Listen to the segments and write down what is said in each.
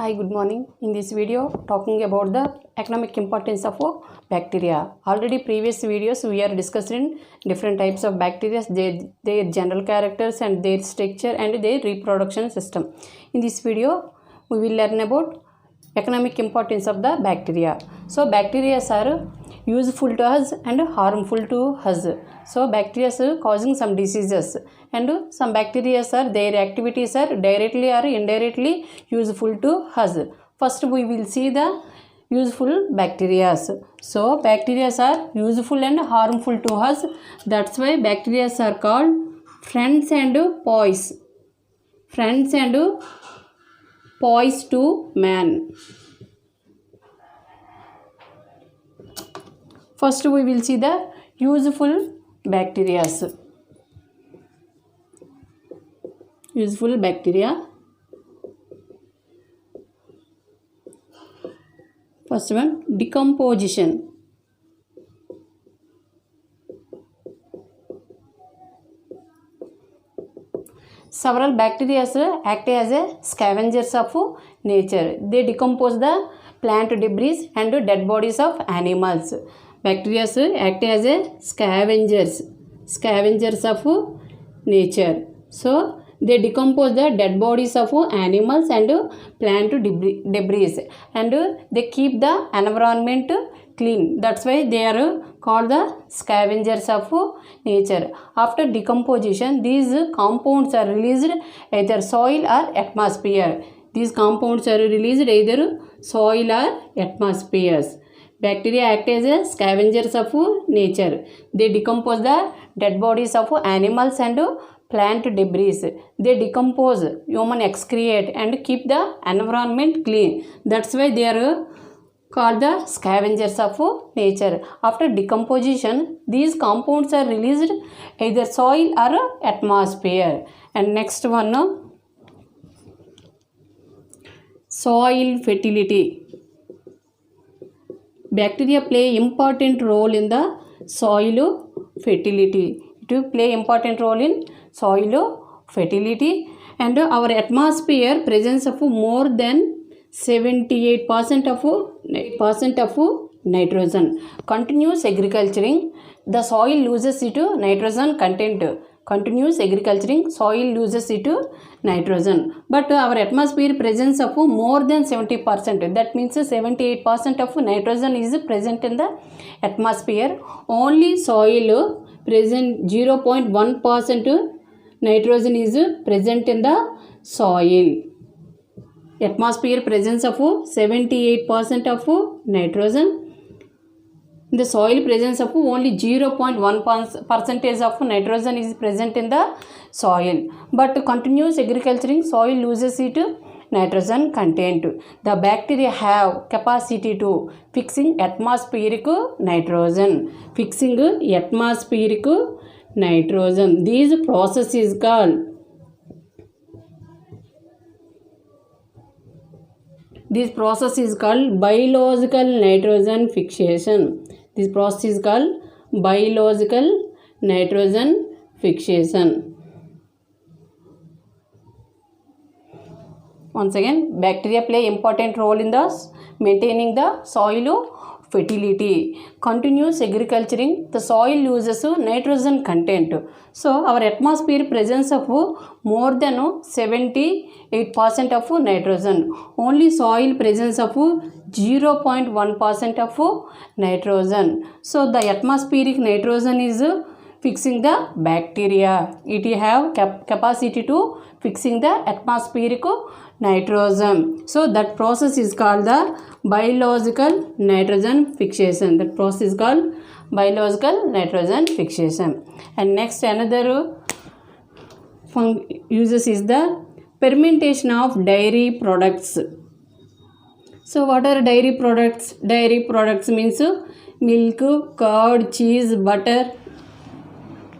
Hi, good morning. In this video, talking about the economic importance of bacteria. Already previous videos we are discussing different types of bacteria, their general characters and their structure and their reproduction system. In this video, we will learn about economic importance of the bacteria. So bacteria are useful to us and harmful to us. So bacteria are causing some diseases, and some bacteria are their activities are directly or indirectly useful to us. First we will see the useful bacteria. So bacteria are useful and harmful to us. That's why bacteria are called friends and foes. Friends and foes to man. First we will see the useful bacteria. Useful bacteria. First one, decomposition. Several bacteria act as a scavengers of nature. They decompose the plant debris and dead bodies of animals. Bacteria act as a scavengers of nature. So they decompose the dead bodies of animals and plant debris, and they keep the environment clean. That's why they are called the scavengers of nature. After decomposition, these compounds are released either soil or atmosphere. These compounds are released either soil or atmospheres. Bacteria act as a scavengers of nature. They decompose the dead bodies of animals and plant debris. They decompose human excrete and keep the environment clean. That's why they are called the scavengers of nature. After decomposition, these compounds are released either soil or atmosphere. And next one, soil fertility. Bacteria play important role in the soil fertility. It will play important role in soil fertility, and our atmosphere presence of more than 78% of nitrogen. Continuous agriculturing, the soil loses its nitrogen content. Continuous agriculturing, soil loses its nitrogen, but our atmosphere presence of more than 70%, that means 78% of nitrogen is present in the atmosphere. Only soil present 0.1% nitrogen is present in the soil. Atmosphere presence of 78% of nitrogen. The soil presence of only 0.1% of nitrogen is present in the soil, but continuous agriculturing, soil loses its nitrogen content. The bacteria have capacity to fixing atmospheric nitrogen. Fixing atmospheric nitrogen. This process is called biological nitrogen fixation. This process is called biological nitrogen fixation. Once again, bacteria play important role in the maintaining the soil fertility. Continuous agriculturing, the soil loses nitrogen content. So our atmosphere presence of more than 78% of nitrogen. Only soil presence of 0.1% of nitrogen. So the atmospheric nitrogen is fixing the bacteria. It have capacity to fixing the atmospheric nitrogen. So that process is called the biological nitrogen fixation. That process is called biological nitrogen fixation. And next another uses is the fermentation of dairy products. So what are dairy products? Dairy products means milk, curd, cheese, butter,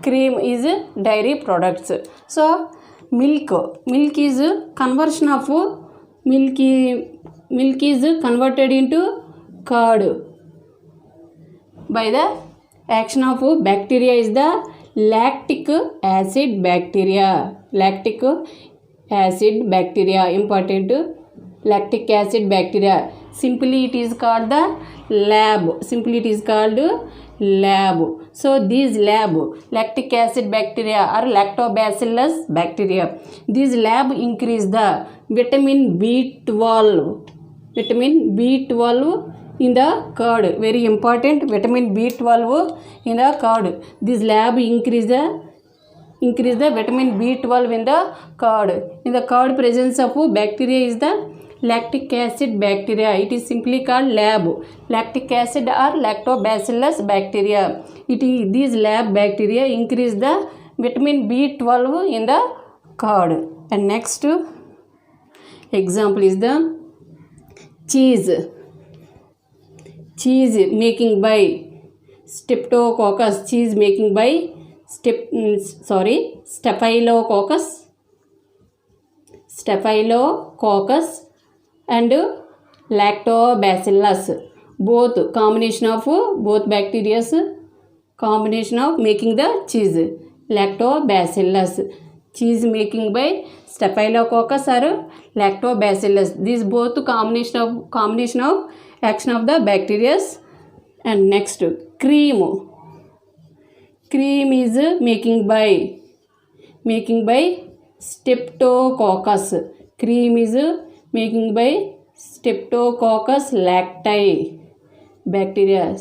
cream is dairy products. So milk is conversion of milk is converted into curd by the action of bacteria is the lactic acid bacteria. Lactic acid bacteria, important lactic acid bacteria. Simply it is called the lab. Simply it is called lab. So these lab lactic acid bacteria or lactobacillus bacteria, these lab increase the vitamin B12. Vitamin B12 in the curd, very important, vitamin B12 in the curd. This lab increase the vitamin B12 in the curd. In the curd presence of bacteria is the lactic acid bacteria. It is simply called lab lactic acid or lactobacillus bacteria. These lab bacteria increase the vitamin B12 in the curd. And next example is the cheese making by Streptococcus. Cheese making by Staphylococcus and lactobacillus, both combination of both bacteria, combination of making the cheese. Lactobacillus, cheese making by Staphylococcus or lactobacillus, these both combination of action of the bacteria. And next cream is making by Streptococcus. Cream is making by Streptococcus lacti bacteria.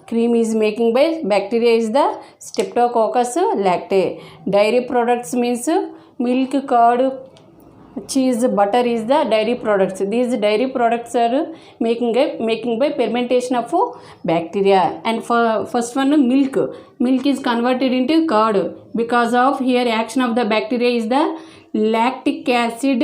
Cream is making by bacteria is the Streptococcus lacti. Dairy products means milk, curd, cheese, butter is the dairy products. These dairy products are making by fermentation of bacteria. And for first one, milk is converted into curd because of here action of the bacteria is the lactic acid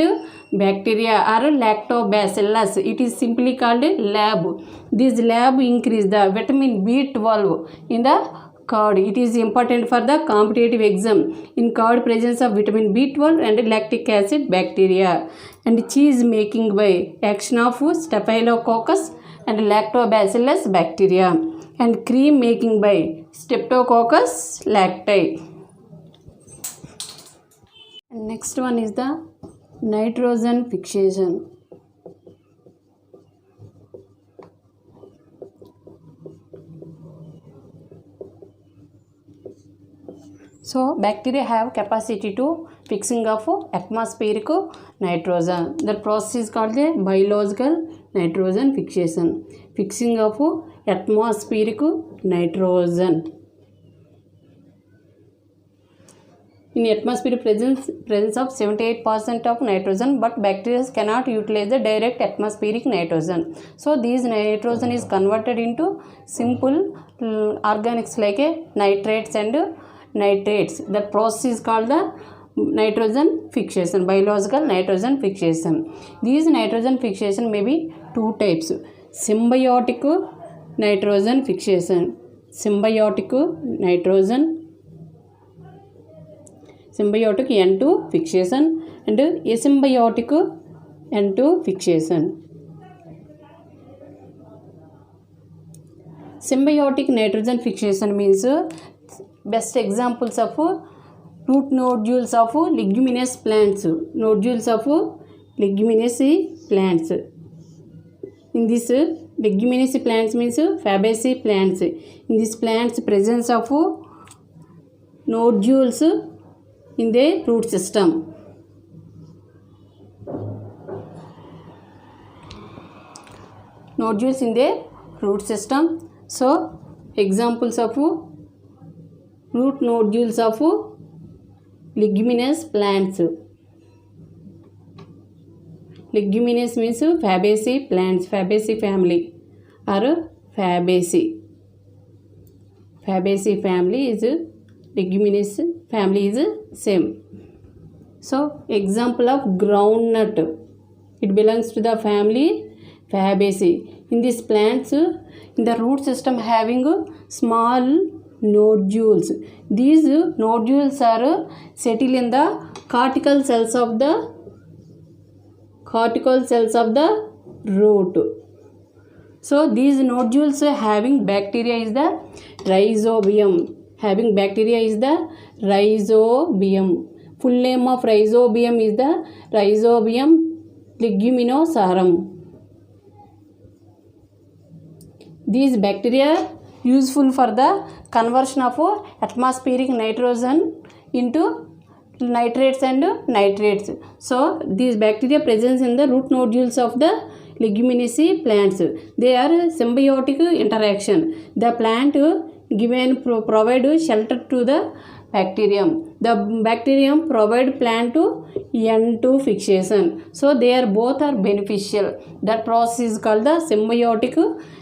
bacteria or lactobacillus. It is simply called lab. This lab increase the vitamin B12 in the curd. It is important for the competitive exam. In curd presence of vitamin B12 and lactic acid bacteria. And cheese making by action of Staphylococcus and lactobacillus bacteria. And cream making by Streptococcus lacti. And next one is the nitrogen fixation. So bacteria have capacity to fixing of atmospheric nitrogen. The process is called a biological nitrogen fixation. Fixing of atmospheric nitrogen. In atmosphere presence of 78% of nitrogen, but bacteria cannot utilize the direct atmospheric nitrogen. So these nitrogen is converted into simple organics like nitrates and nitrates. The process is called the nitrogen fixation, biological nitrogen fixation. These nitrogen fixation may be two types: symbiotic nitrogen fixation, symbiotic N2 fixation, and asymbiotic N2 fixation. Symbiotic nitrogen fixation means best examples of root nodules of leguminous plants. Nodules of leguminous plants. In this leguminous plants means Fabaceae plants. In these plants presence of nodules in the root system. Nodules in the root system. So examples of root nodules of leguminous plants. Leguminous means Fabaceae plants, Fabaceae family or Fabaceae. Fabaceae family is leguminous family is same. So example of groundnut, it belongs to the family Fabaceae. In these plants, in the root system having small nodules. These nodules are settled in the cortical cells of the root. So these nodules having bacteria is the rhizobium. Full name of Rhizobium is the Rhizobium leguminosarum. These bacteria useful for the conversion of atmospheric nitrogen into nitrates and nitrates. So these bacteria present in the root nodules of the leguminaceae plants. They are symbiotic interaction. The plant given provide shelter to the bacterium. The bacterium provide plant to N2 fixation. So they are both are beneficial. That process is called the symbiotic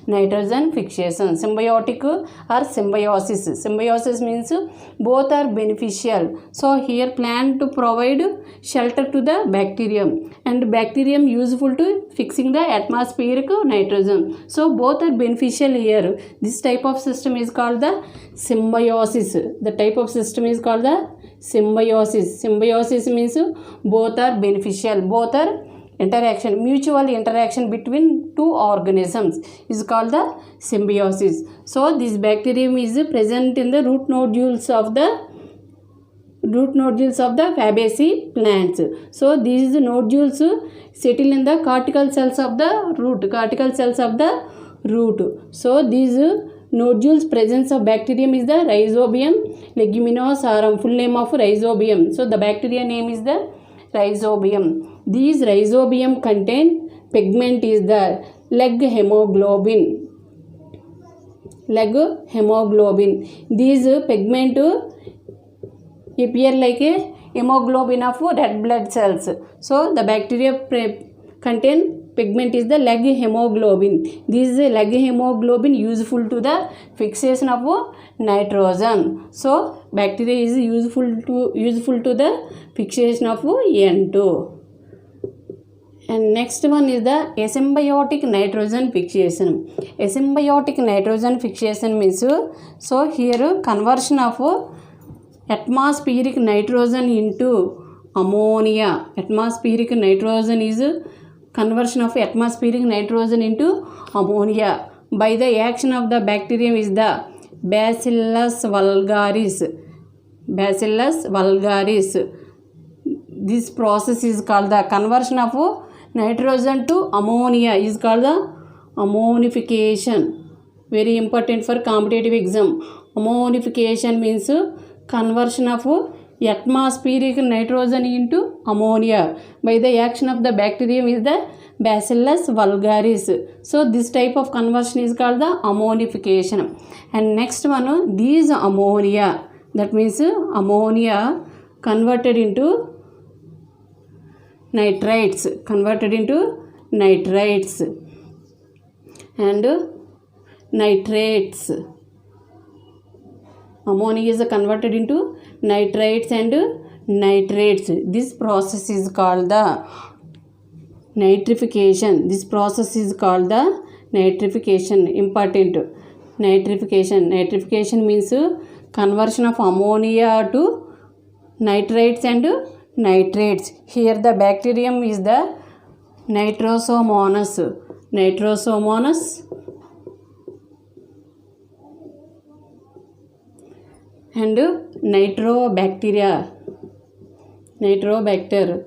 nitrogen fixation. Symbiotic or symbiosis. Symbiosis means both are beneficial. So here plant to provide shelter to the bacterium and bacterium useful to fixing the atmospheric nitrogen. So both are beneficial here. This type of system is called the symbiosis. The type of system is called the symbiosis. Symbiosis means both are beneficial, both are interaction, mutual interaction between two organisms is called the symbiosis. So this bacterium is present in the root nodules of the Fabaceae plants. So these nodules settle in the cortical cells of the root. So these nodules presence of bacterium is the Rhizobium leguminosarum. Full name of Rhizobium. So the bacteria name is the Rhizobium. These Rhizobium contain pigment is the leg hemoglobin. These pigment appear like a hemoglobin of red blood cells. So the bacteria contain pigment is the leg hemoglobin. This leg hemoglobin useful to the fixation of nitrogen. So bacteria is useful to the fixation of N2. And next one is the asymbiotic nitrogen fixation. Asymbiotic nitrogen fixation means so here conversion of atmospheric nitrogen into ammonia. Atmospheric nitrogen is conversion of atmospheric nitrogen into ammonia by the action of the bacterium is the Bacillus vulgaris. This process is called the conversion of nitrogen to ammonia is called the ammonification. Very important for competitive exam. Ammonification means conversion of atmospheric nitrogen into ammonia by the action of the bacterium is the Bacillus vulgaris. So this type of conversion is called the ammonification. And next one, these ammonia, that means ammonia converted into nitrates and nitrates. Ammonia is converted into nitrates and nitrates. This process is called the nitrification. Important. Nitrification means conversion of ammonia to nitrates and nitrates. Here the bacterium is the Nitrosomonas and Nitrobacter.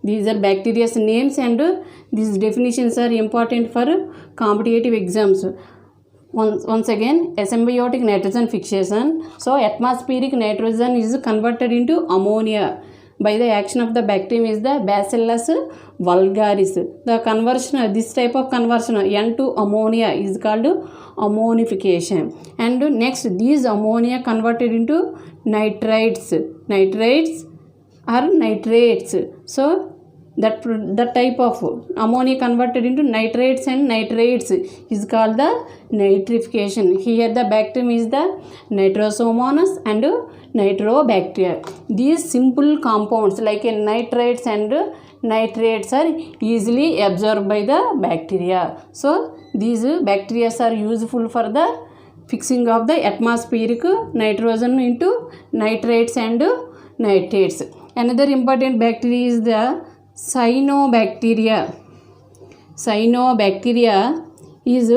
These are bacteria's names and these definitions are important for competitive exams. Once again, asymbiotic nitrogen fixation. So atmospheric nitrogen is converted into ammonia by the action of the bacterium is the Bacillus vulgaris. The conversion, this type of conversion N to ammonia is called ammonification. And next, these ammonia converted into nitrates or nitrates. So that type of ammonia converted into nitrates and nitrates is called the nitrification. Here the bacterium is the Nitrosomonas and Nitrobacter. These simple compounds like nitrates and nitrates are easily absorbed by the bacteria. So these bacteria are useful for the fixing of the atmospheric nitrogen into nitrates and nitrates. Another important bacteria is the cyanobacteria. Cyanobacteria is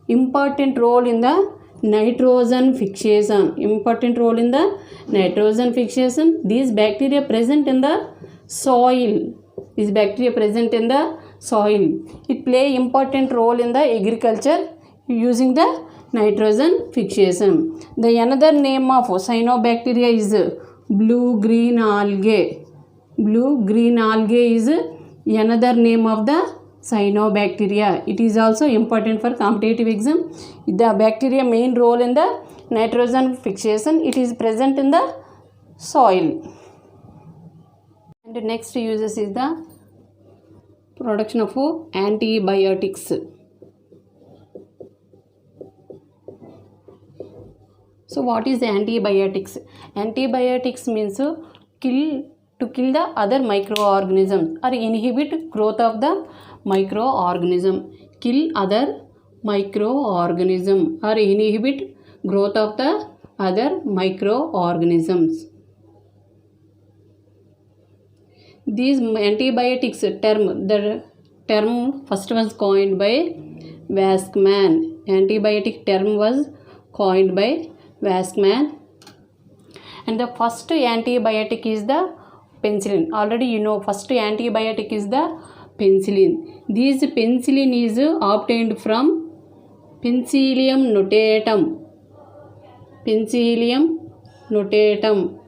important role in the nitrogen fixation, important role in the nitrogen fixation. These bacteria present in the soil, these bacteria present in the soil, it play important role in the agriculture using the nitrogen fixation. The another name of cyanobacteria is blue green algae. Blue green algae is another name of the cyanobacteria. It is also important for competitive exam. The bacteria main role in the nitrogen fixation, it is present in the soil. And the next uses is the production of antibiotics. So what is the antibiotics? Antibiotics means to kill the other microorganisms or inhibit growth of the microorganism. Kill other microorganism or inhibit growth of the other microorganisms. These antibiotics the term first was coined by Weizmann. Antibiotic term was coined by Weizmann. And the first antibiotic is the penicillin. Already you know, first antibiotic is the penicillin. This penicillin is obtained from Penicillium notatum. Penicillium notatum.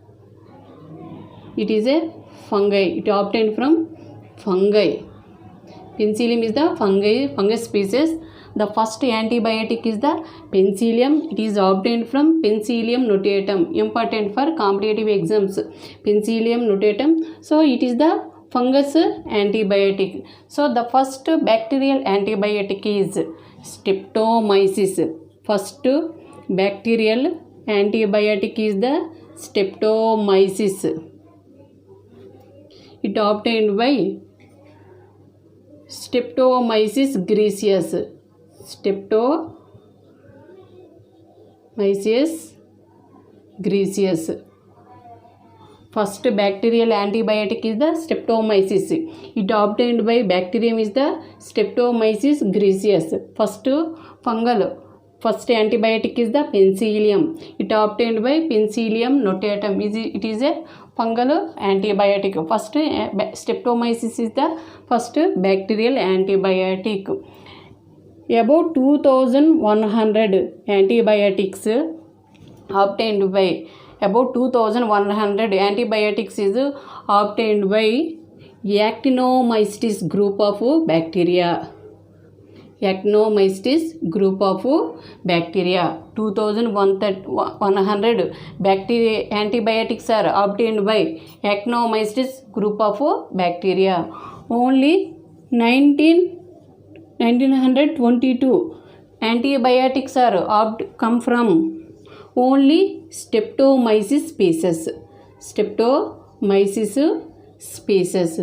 It is a fungi. It obtained from fungi. Penicillium is the fungus species. The first antibiotic is the penicillium. It is obtained from Penicillium notatum. Important for competitive exams. Penicillium notatum. So it is the fungus antibiotic. So the first bacterial antibiotic is streptomyces. First bacterial antibiotic is the streptomyces. It obtained by Streptomyces griseus. Streptomyces griseus. First bacterial antibiotic is the streptomyces. It obtained by bacterium is the Streptomyces griseus. First antibiotic is the penicillium. It obtained by Penicillium notatum. It is a fungal antibiotic. First streptomyces is the first bacterial antibiotic. About 2100 antibiotics obtained by antibiotics is obtained by Actinomycetes group of bacteria. Actinomycetes group of bacteria. 2100 bacteria antibiotics are obtained by Actinomycetes group of bacteria. Only 1922 antibiotics are come from only Streptomyces species. Streptomyces species.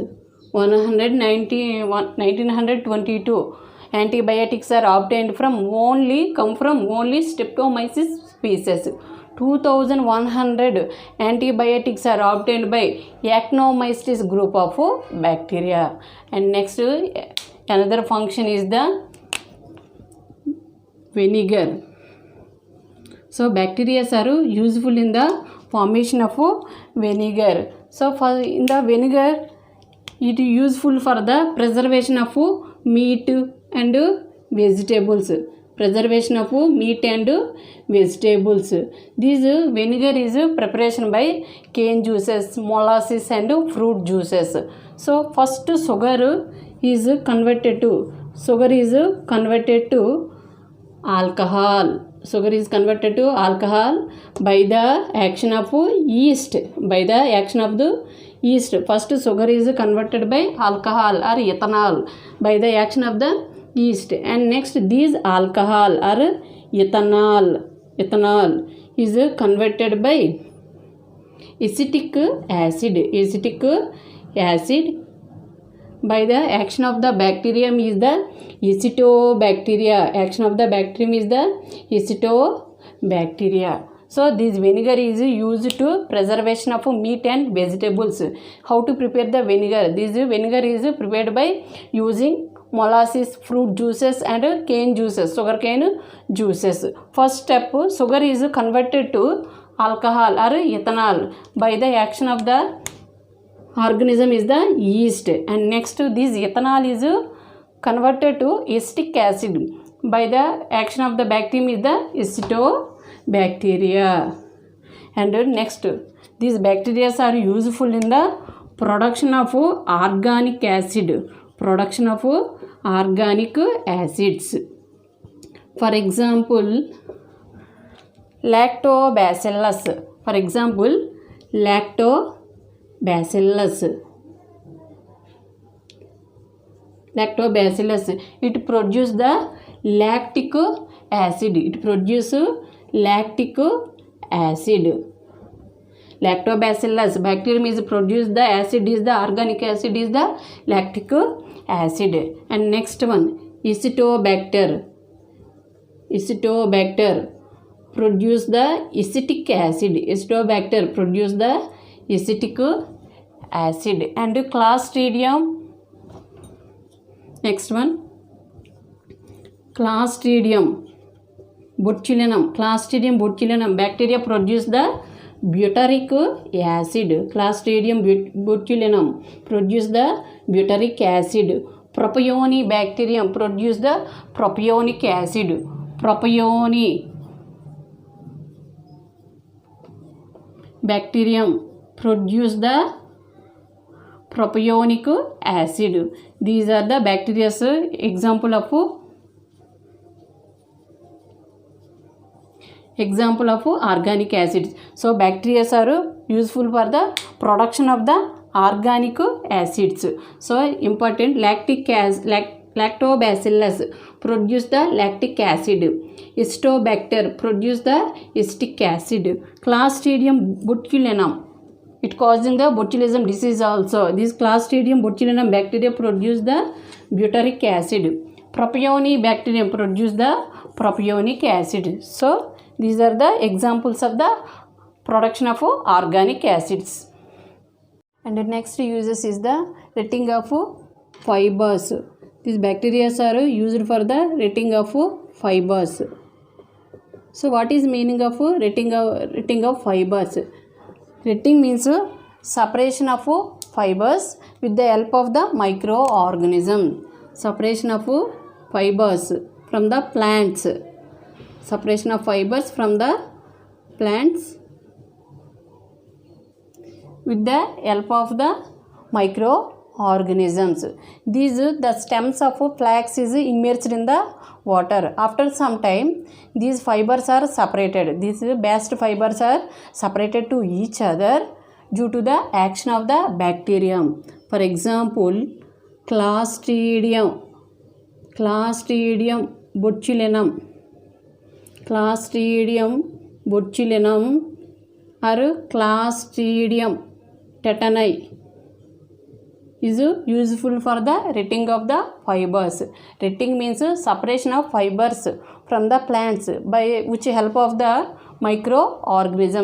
1922 antibiotics are obtained from only Streptomyces species. 2100 antibiotics are obtained by Actinomycetes group of bacteria. And next another function is the vinegar. So bacteria are useful in the formation of vinegar. So in the vinegar, it is useful for the preservation of meat and vegetables. Preservation of meat and vegetables. This vinegar is preparation by cane juices, molasses and fruit juices. So first sugar is converted to alcohol. Sugar is converted to alcohol by the action of yeast. First sugar is converted by alcohol or ethanol by the action of the yeast, and next these alcohol or ethanol is converted by acetic acid by the action of the bacterium is the acetobacteria. Action of the bacterium is the acetobacteria. So this vinegar is used to preservation of meat and vegetables. How to prepare the vinegar? This vinegar is prepared by using molasses, fruit juices and cane juices, sugar cane juices. First step, sugar is converted to alcohol or ethanol by the action of the organism is the yeast, and next this ethanol is converted to acetic acid by the action of the bacterium is the acetobacteria. And next, these bacteria are useful in the production of organic acid, production of organic acids. For example, lactobacillus. For example, lactobacillus, it produces the lactic acid. It produces lactic acid. Lactobacillus bacterium is produce the acid is the organic acid is the lactic acid. And next one, Acetobacter produce the acetic acid. Acetobacter produce the acetic acid. And Clostridium, next one, Clostridium botulinum bacteria produce the butyric acid. Clostridium botulinum produce the butyric acid. Propionic bacterium produce the propionic acid. Propionic bacterium produce the propionic acid. These are the bacteria example of organic acids. So bacteria are useful for the production of the organic acids. So important, lactobacillus produce the lactic acid. Acetobacter produce the acetic acid. Clostridium botulinum, it causing the botulism disease also. This Clostridium botulinum bacteria produce the butyric acid. Propionic bacterium produce the propionic acid. So these are the examples of the production of organic acids. And the next uses is the retting of fibers. These bacteria are used for the retting of fibers. So what is meaning of retting of fibers? Retting means separation of fibers with the help of the microorganism. Separation of fibers from the plants. Separation of fibers from the plants with the help of the microorganisms. These the stems of flax is immersed in the water. After some time, these fibers are separated. These bast fibers are separated to each other due to the action of the bacterium. For example, Clostridium botulinum or Clostridium tetani is useful for the retting of the fibers. Retting means separation of fibers from the plants by which help of the microorganism.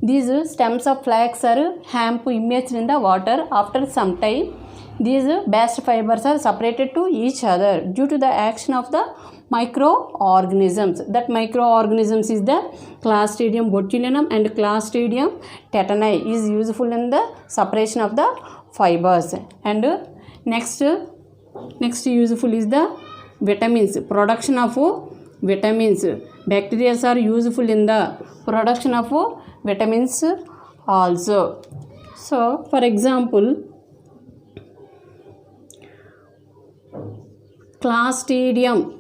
These stems of flax are immersed in the water. After some time, these bast fibers are separated to each other due to the action of the microorganisms. That microorganisms is the Clostridium botulinum and Clostridium tetani is useful in the separation of the fibers. And next useful is the vitamins. Production of vitamins. Bacteria are useful in the production of vitamins also. So for example, Clostridium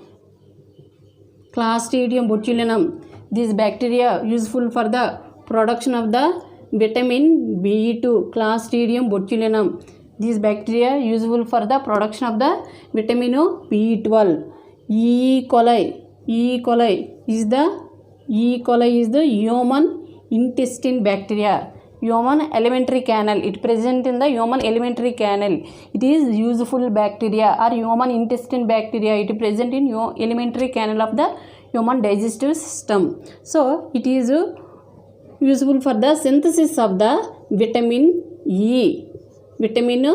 botulinum. These bacteria useful for the production of the vitamin B2. Clostridium botulinum. These bacteria useful for the production of the vitamin B12. E. coli is the human intestine bacteria. Human alimentary canal. It present in the human alimentary canal. It is useful bacteria or human intestine bacteria. It present in alimentary canal of the human digestive system. So it is useful for the synthesis of the vitamin E. Vitamin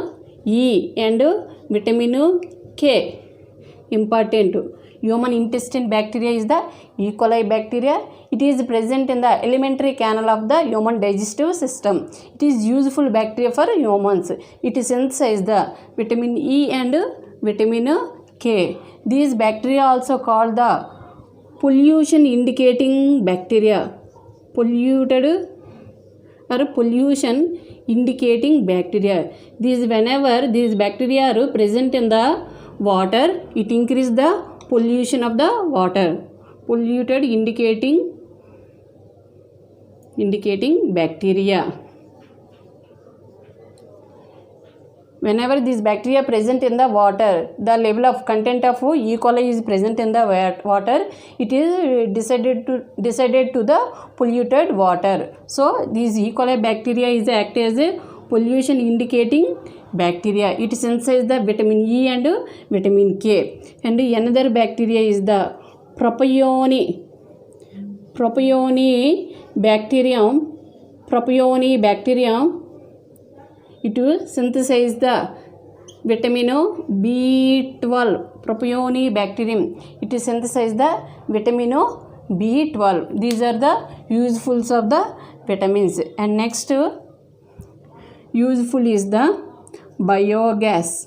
E and vitamin K. Important. Human intestine bacteria is the E. coli bacteria. It is present in the alimentary canal of the human digestive system. It is useful bacteria for humans. It synthesizes the vitamin E and vitamin K. These bacteria also called the pollution indicating bacteria. Polluted or pollution indicating bacteria. Whenever these bacteria are present in the water, it increases the pollution of the water. Polluted indicating bacteria. Whenever these bacteria present in the water, the level of content of E. coli is present in the water, it is decided to the polluted water. So these E. coli bacteria is act as a pollution indicating bacteria. It synthesizes the vitamin E and vitamin K. And another bacteria is the Propionibacterium. It will synthesize the vitamin B12. Propionibacterium. It will synthesize the vitamin B12. These are the usefuls of the vitamins. And next useful is the biogas.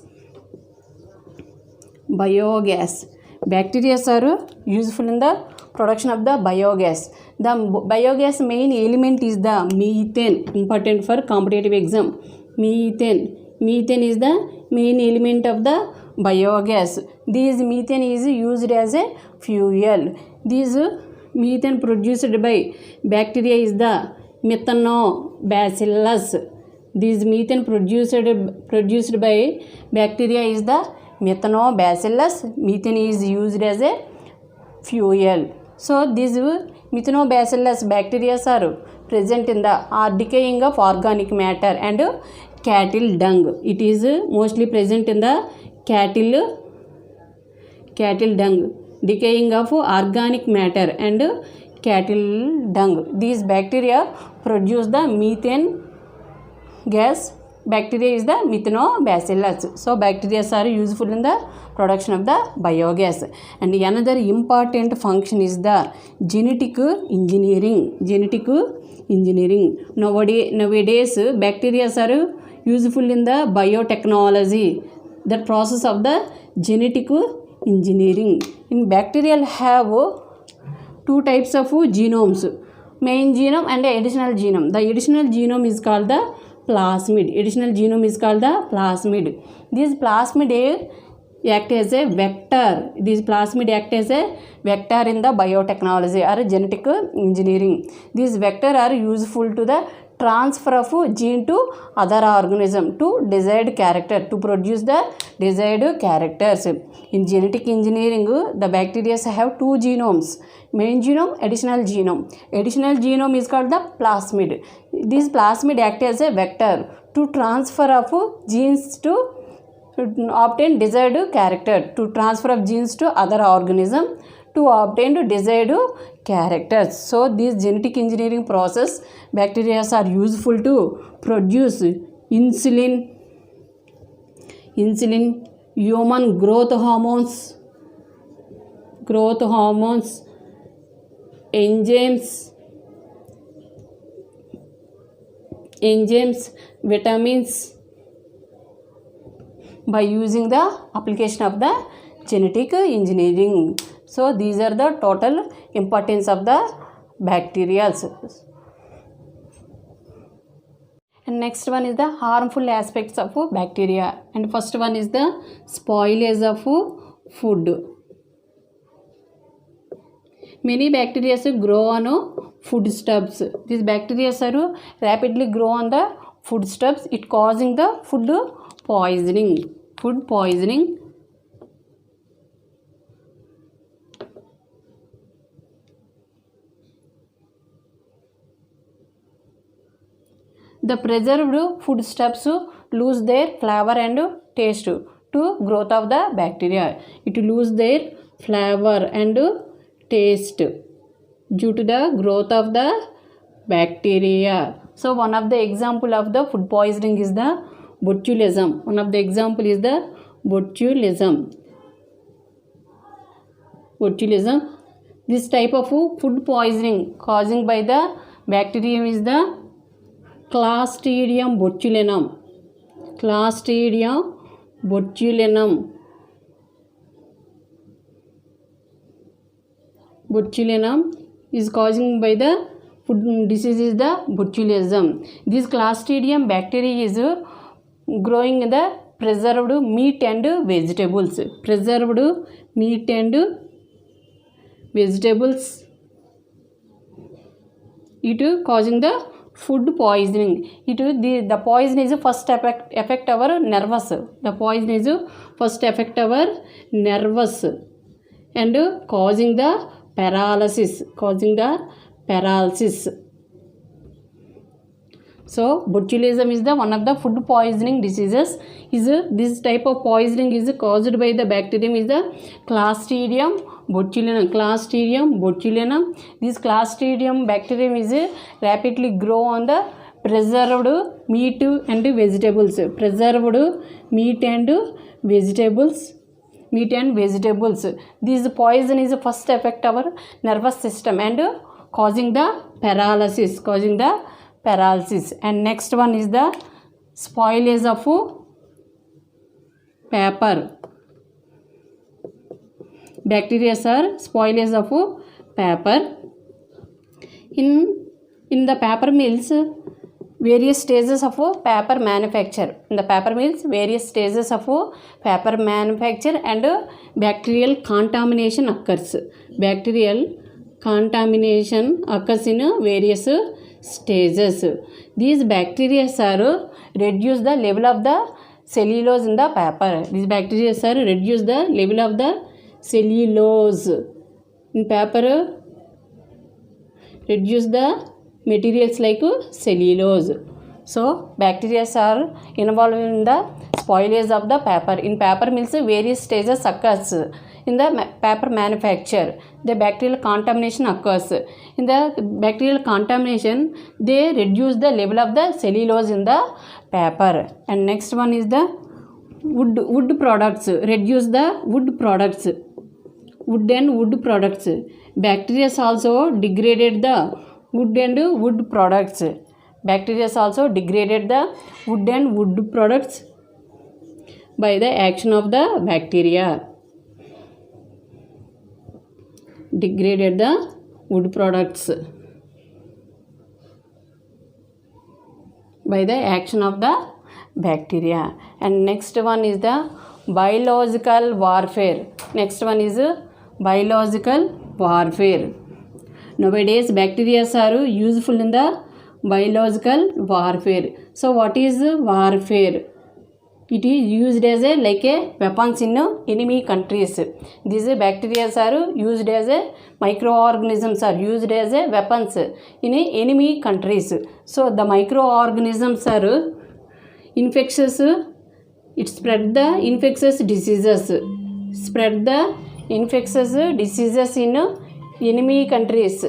Bacteria are useful in the production of the biogas. The biogas main element is the methane. Important for competitive exam. Methane is the main element of the biogas. This methane is used as a fuel. This methane produced by bacteria is the methanobacillus. This methane produced by bacteria is the methanobacillus. Methane is used as a fuel. So these methanobacillus bacteria are present in the decaying of organic matter and cattle dung. It is mostly present in the cattle dung. Decaying of organic matter and cattle dung. These bacteria produce the methane gas. Bacteria is the methanobacillus. So bacteria are useful in the production of the biogas. And another important function is the genetic engineering. Nowadays bacteria are useful in the biotechnology. The process of the genetic engineering. In bacterial have two types of genomes. Main genome and additional genome. The additional genome is called the plasmid. These plasmid act as a vector. These plasmid act as a vector in the biotechnology or genetic engineering. These vectors are useful to the transfer of gene to other organism to desired character, to produce the desired characters. In genetic engineering, the bacteria have two genomes. Main genome, additional genome. Additional genome is called the plasmid. This plasmid act as a vector to transfer of genes to obtain desired character, to transfer of genes to other organism to obtain desired characters. So this genetic engineering process, bacteria are useful to produce insulin, human growth hormones, enzymes, vitamins, by using the application of the genetic engineering. So these are the total importance of the bacteria. And next one is the harmful aspects of bacteria. And first one is the spoilage of food. Many bacteria grow on foodstuffs. These bacteria are rapidly grow on the foodstuffs. It causing the food poisoning. The preserved foodstuffs lose their flavor and taste to growth of the bacteria. It lose their flavor and taste due to the growth of the bacteria. So one of the example of the food poisoning is the botulism. One of the example is the botulism. Botulism. This type of food poisoning causing by the bacterium is the Clostridium botulinum. Clostridium botulinum. Botulinum is causing by the food disease is the botulism. This Clostridium bacteria is growing in the preserved meat and vegetables. Preserved meat and vegetables. It causing the food poisoning. The poison is first affect our nervous. The poison is first affect our nervous and causing the paralysis. So botulism is the one of the food poisoning diseases. This type of poisoning is caused by the bacterium is the Clostridium botulinum. This Clostridium bacterium is rapidly grow on the preserved meat and vegetables. This poison is first affect our nervous system and causing the paralysis. And next one is the spoilage of paper. Bacteria are spoilage of paper. In the paper mills, various stages of paper manufacture. In the paper mills, various stages of paper manufacture and bacterial contamination occurs. Bacterial contamination occurs in various stages. These bacteria are reduce the level of the cellulose in the paper. These bacteria are reduce the level of the cellulose in paper. Reduce the materials like cellulose. So bacteria are involved in the spoilage of the paper. In paper mills, various stages occurs. In the paper manufacture, the bacterial contamination occurs. In the bacterial contamination, they reduce the level of the cellulose in the paper. And next one is the wood products. Reduce the wood products. Wood and wood products. Bacteria also degraded the wood and wood products. Bacteria also degraded the wood and wood products by the action of the bacteria. Degraded the wood products by the action of the bacteria. And next one is the biological warfare. Next one is biological warfare. Nowadays bacteria are useful in the biological warfare. So what is warfare? It is used as a weapons in enemy countries. These bacteria are used as microorganisms are used as weapons in enemy countries. So the microorganisms are infectious. It spread the infectious diseases. Spread the infectious diseases in enemy countries.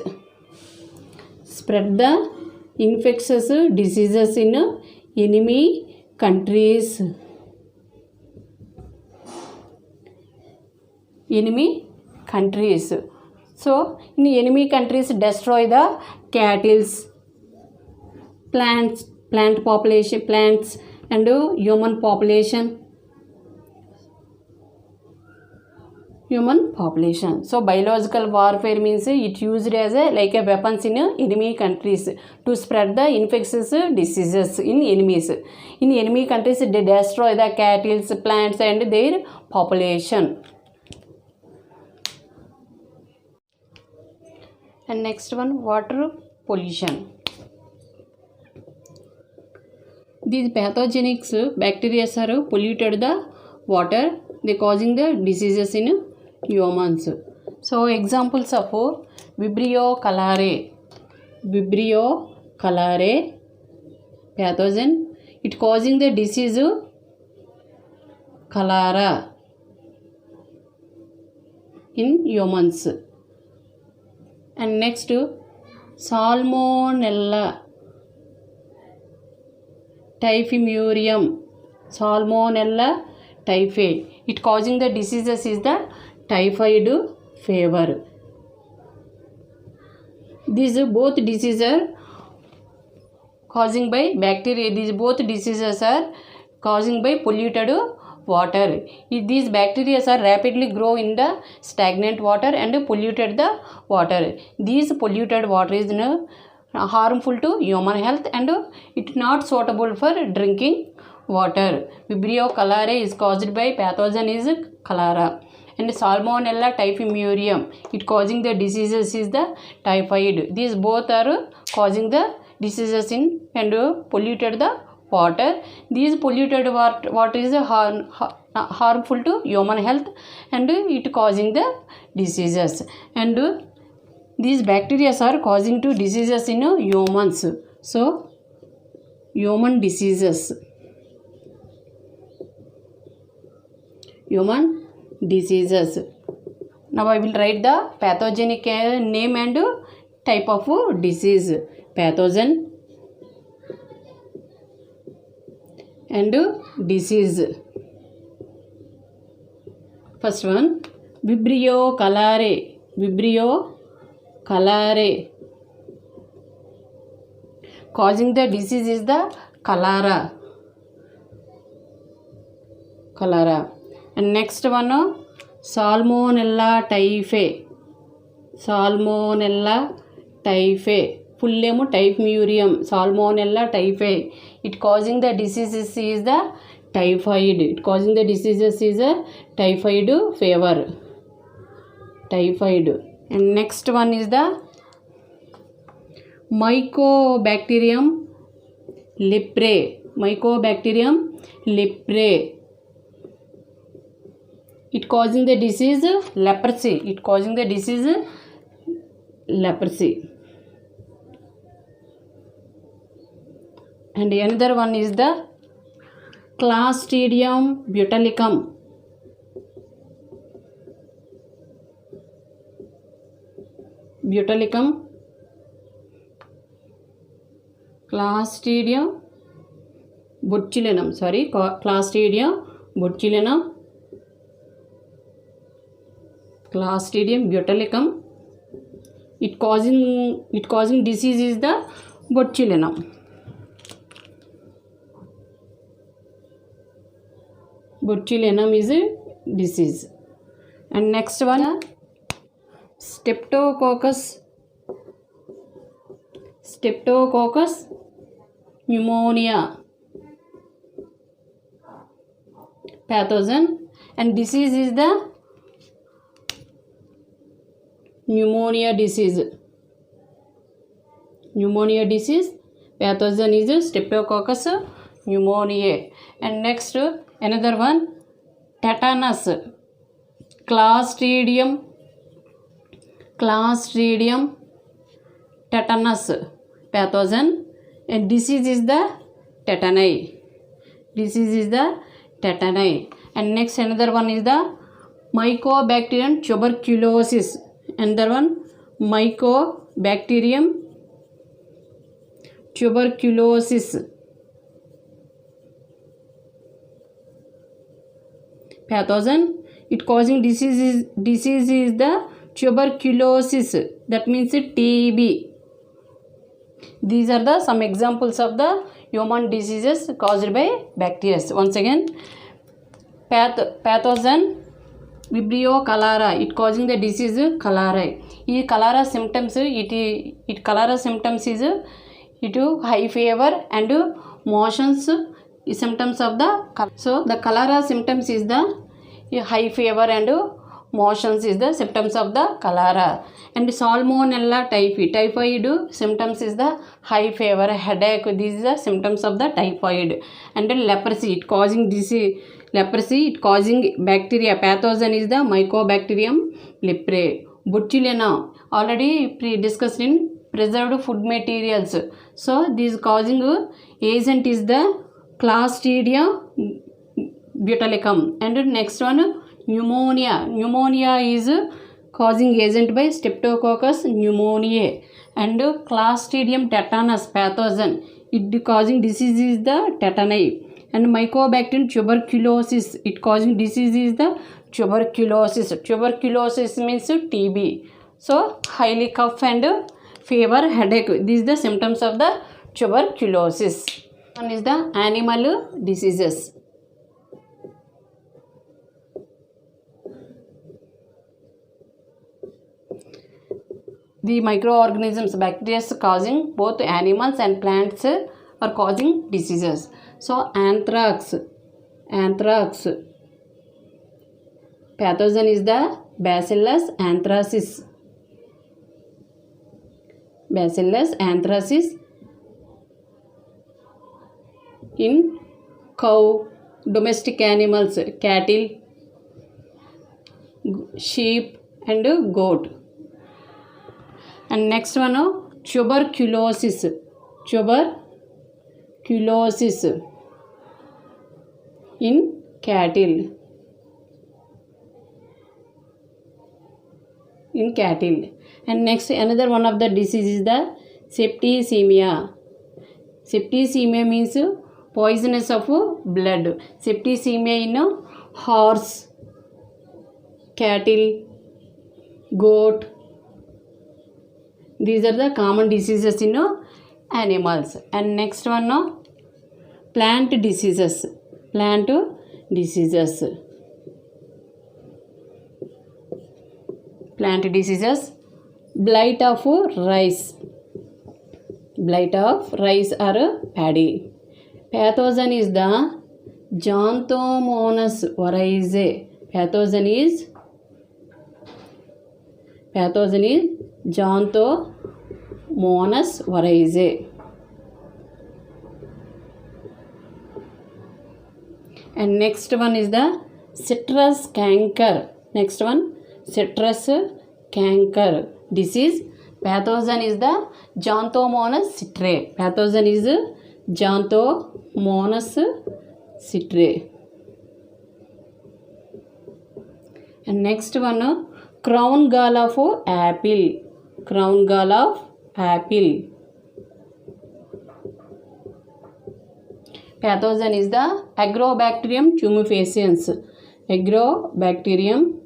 Spread the infectious diseases in enemy countries. Enemy countries. So in enemy countries destroy the cattle, plant population, plants and human population. So biological warfare means it used as a weapons in enemy countries to spread the infectious diseases in enemies. In enemy countries they destroy the cattle, plants and their population. And next one, water pollution. These pathogenic bacteria are polluted the water. They causing the diseases in humans. So examples of Vibrio cholerae. Vibrio cholerae pathogen. It causing the disease cholera in humans. And next Salmonella typhimurium Salmonella typhi. It causing the diseases is the typhoid fever. These both diseases are causing by bacteria. These both diseases are causing by polluted water. These bacteria are rapidly grow in the stagnant water and polluted the water. These polluted water is harmful to human health and it not suitable for drinking water. Vibrio cholerae is caused by pathogen is cholera. And Salmonella typhimurium, it causing the diseases is the typhoid. These both are causing the diseases in and polluted the water. These polluted water is harmful to human health and it causing the diseases. And these bacteria are causing to diseases in humans. So human diseases. Human diseases. Now I will write the pathogenic name and type of disease. Pathogen and disease. First one, Vibrio cholerae. Vibrio cholerae. Causing the disease is the cholera. Cholera. And next one, Salmonella typhi. Salmonella typhi. Full name typhimurium. Salmonella typhi. It causing the diseases is the typhoid. It causing the diseases is a typhoid fever. Typhoid. And next one is the Mycobacterium leprae. Mycobacterium leprae. It causing the disease leprosy. It causing the disease leprosy. And another one is the Clostridium botulicum. Botulicum. Clostridium botulinum. Sorry, Clostridium botulinum. Clostridium botulicum. It causing disease is the botulinum. Botulinum is a disease. And next one, Streptococcus. Streptococcus pneumonia. Pathogen and disease is the pneumonia disease. Pneumonia disease. Pathogen is Streptococcus pneumoniae. And next another one, tetanus. Clostridium tetanus pathogen and disease is the tetani. Disease is the tetani. And next another one is the Mycobacterium tuberculosis. Another one, Mycobacterium tuberculosis pathogen. It causing disease is the tuberculosis. That means TB. These are the some examples of the human diseases caused by bacteria. Once again, pathogen Vibrio cholerae. It causing the disease cholera. This cholera symptoms cholera symptoms is high fever and motions. Symptoms of the so the cholera symptoms is the high fever and motions is the symptoms of the cholera. And Salmonella typhi. Typhoid symptoms is the high fever, headache. These are the symptoms of the typhoid. And then leprosy. It causing disease. Leprosy. It causing bacteria. Pathogen is the Mycobacterium leprae. Botulinum. Already discussed in preserved food materials. So this causing agent is the Clostridium botulicum. And next one, pneumonia. Pneumonia is causing agent by Streptococcus pneumoniae. And Clostridium tetanus pathogen. It causing disease is the tetani. And Mycobacterium tuberculosis, it causing disease is the tuberculosis. Tuberculosis means TB. So highly cough and fever, headache. These are the symptoms of the tuberculosis. One is the animal diseases. The microorganisms, bacteria causing both animals and plants are causing diseases. So anthrax. Pathogen is the Bacillus anthracis. In cow, domestic animals, cattle, sheep and goat. And next one, tuberculosis. In cattle. And next, another one of the disease is the septicemia. Septicemia means poisonous of blood. Septicemia in horse, cattle, goat. These are the common diseases in animals. And next one, plant diseases. Blight of rice. Or paddy. Pathogen is the Xanthomonas virae. Pathogen is Xanthomonas virae. And next one is the citrus canker. Disease. Pathogen is the Xanthomonas citrae. And next one, crown gall of apple. Pathogen is the Agrobacterium tumefaciens. Agrobacterium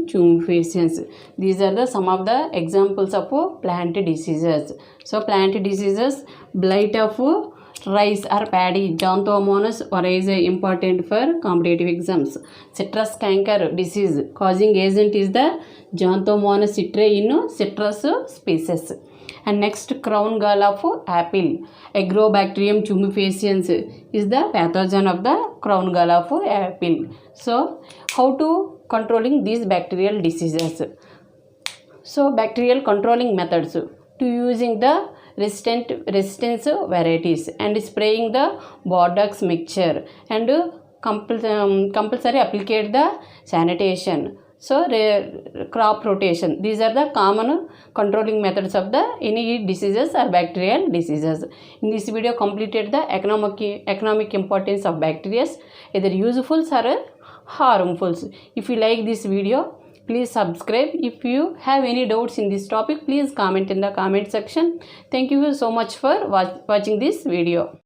tumefaciens. These are the some of the examples of plant diseases. So plant diseases, blight of rice or paddy, Xanthomonas virae, important for competitive exams. Citrus canker disease, causing agent is the Xanthomonas citrae in citrus species. And next, crown gall of apple, Agrobacterium tumefaciens is the pathogen of the crown gall of apple. So how to controlling these bacterial diseases? So bacterial controlling methods, to using the resistance varieties and spraying the Bordeaux mixture and compulsory applicate the sanitation. So crop rotation. These are the common controlling methods of the any diseases or bacterial diseases. In this video completed the economic importance of bacteria, either useful or harmful. If you like this video, please subscribe. If you have any doubts in this topic, please comment in the comment section. Thank you so much for watching this video.